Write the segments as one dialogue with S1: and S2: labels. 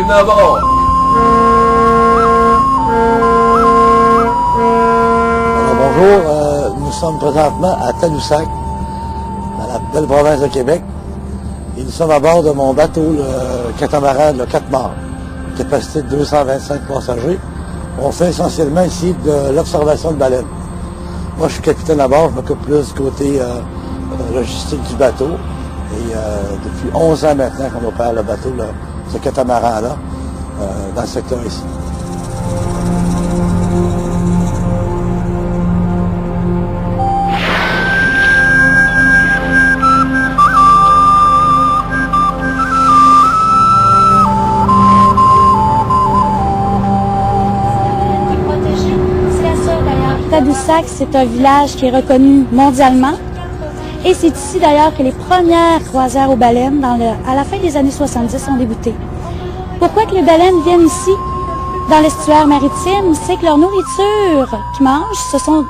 S1: Bienvenue à bord.
S2: Alors, bonjour, nous sommes présentement à Tadoussac, dans la belle province de Québec. Et nous sommes à bord de mon bateau, le catamaran, le 4 mâts, capacité de 225 passagers. On fait essentiellement ici de l'observation de baleines. Moi, je suis capitaine à bord, je m'occupe plus du côté logistique du bateau. Et depuis 11 ans maintenant qu'on opère le bateau, ce catamaran-là, dans le secteur ici.
S3: Tadoussac, c'est un village qui est reconnu mondialement. Et c'est ici d'ailleurs que les premières croisières aux baleines, à la fin des années 70, ont débuté. Pourquoi que les baleines viennent ici, dans l'estuaire maritime? C'est que leur nourriture qu'ils mangent, ce sont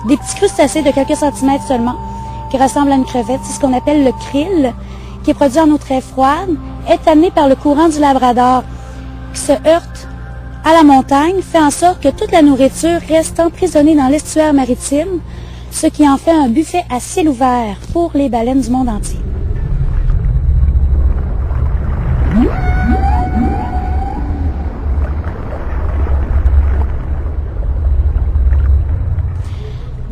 S3: des petits crustacés de quelques centimètres seulement, qui ressemblent à une crevette. C'est ce qu'on appelle le krill, qui est produit en eau très froide, est amené par le courant du Labrador, qui se heurte à la montagne, fait en sorte que toute la nourriture reste emprisonnée dans l'estuaire maritime, ce qui en fait un buffet à ciel ouvert pour les baleines du monde entier.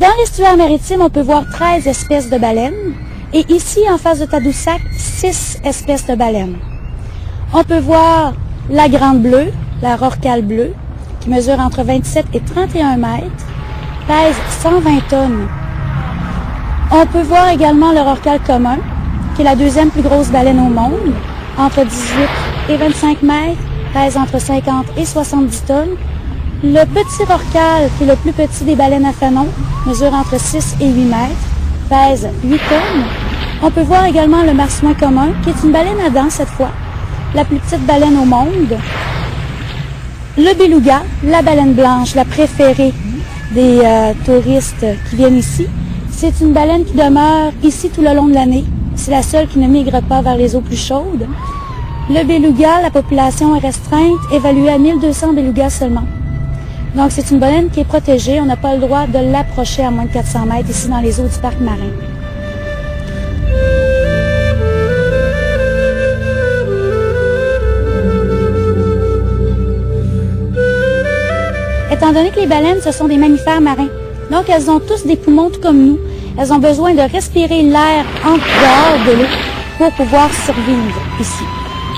S3: Dans l'estuaire maritime, on peut voir 13 espèces de baleines, et ici, en face de Tadoussac, 6 espèces de baleines. On peut voir la grande bleue, la rorquale bleue, qui mesure entre 27 et 31 mètres, pèse 120 tonnes. On peut voir également le rorqual commun, qui est la deuxième plus grosse baleine au monde, entre 18 et 25 mètres, pèse entre 50 et 70 tonnes. Le petit rorqual, qui est le plus petit des baleines à fanon, mesure entre 6 et 8 mètres, pèse 8 tonnes. On peut voir également le marsouin commun, qui est une baleine à dents cette fois, la plus petite baleine au monde. Le beluga, la baleine blanche, la préférée des touristes qui viennent ici. C'est une baleine qui demeure ici tout le long de l'année. C'est la seule qui ne migre pas vers les eaux plus chaudes. Le beluga, la population est restreinte, évaluée à 1200 belugas seulement. Donc c'est une baleine qui est protégée. On n'a pas le droit de l'approcher à moins de 400 mètres ici dans les eaux du parc marin. Étant donné que les baleines, ce sont des mammifères marins, donc elles ont tous des poumons tout comme nous. Elles ont besoin de respirer l'air en dehors de l'eau pour pouvoir survivre ici.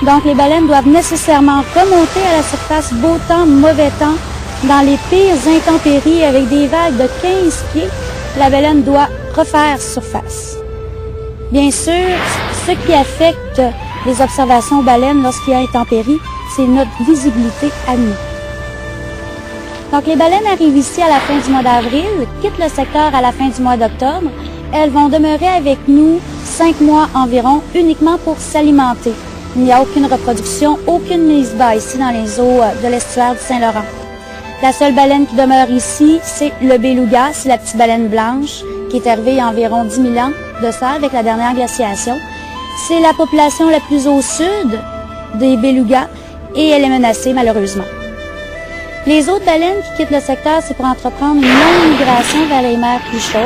S3: Donc les baleines doivent nécessairement remonter à la surface beau temps, mauvais temps, dans les pires intempéries avec des vagues de 15 pieds. La baleine doit refaire surface. Bien sûr, ce qui affecte les observations aux baleines lorsqu'il y a intempérie, c'est notre visibilité à nous. Donc, les baleines arrivent ici à la fin du mois d'avril, quittent le secteur à la fin du mois d'octobre. Elles vont demeurer avec nous 5 mois environ, uniquement pour s'alimenter. Il n'y a aucune reproduction, aucune mise bas ici dans les eaux de l'estuaire du Saint-Laurent. La seule baleine qui demeure ici, c'est le beluga, c'est la petite baleine blanche, qui est arrivée il y a environ 10 000 ans de ça, avec la dernière glaciation. C'est la population la plus au sud des belugas, et elle est menacée malheureusement. Les autres baleines qui quittent le secteur, c'est pour entreprendre une longue migration vers les mers plus chaudes,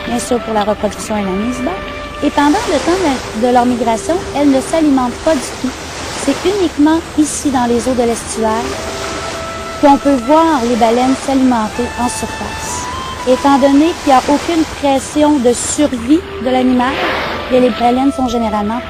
S3: bien sûr pour la reproduction et la mise bas. Et pendant le temps de leur migration, elles ne s'alimentent pas du tout. C'est uniquement ici, dans les eaux de l'estuaire, qu'on peut voir les baleines s'alimenter en surface. Étant donné qu'il n'y a aucune pression de survie de l'animal, les baleines sont généralement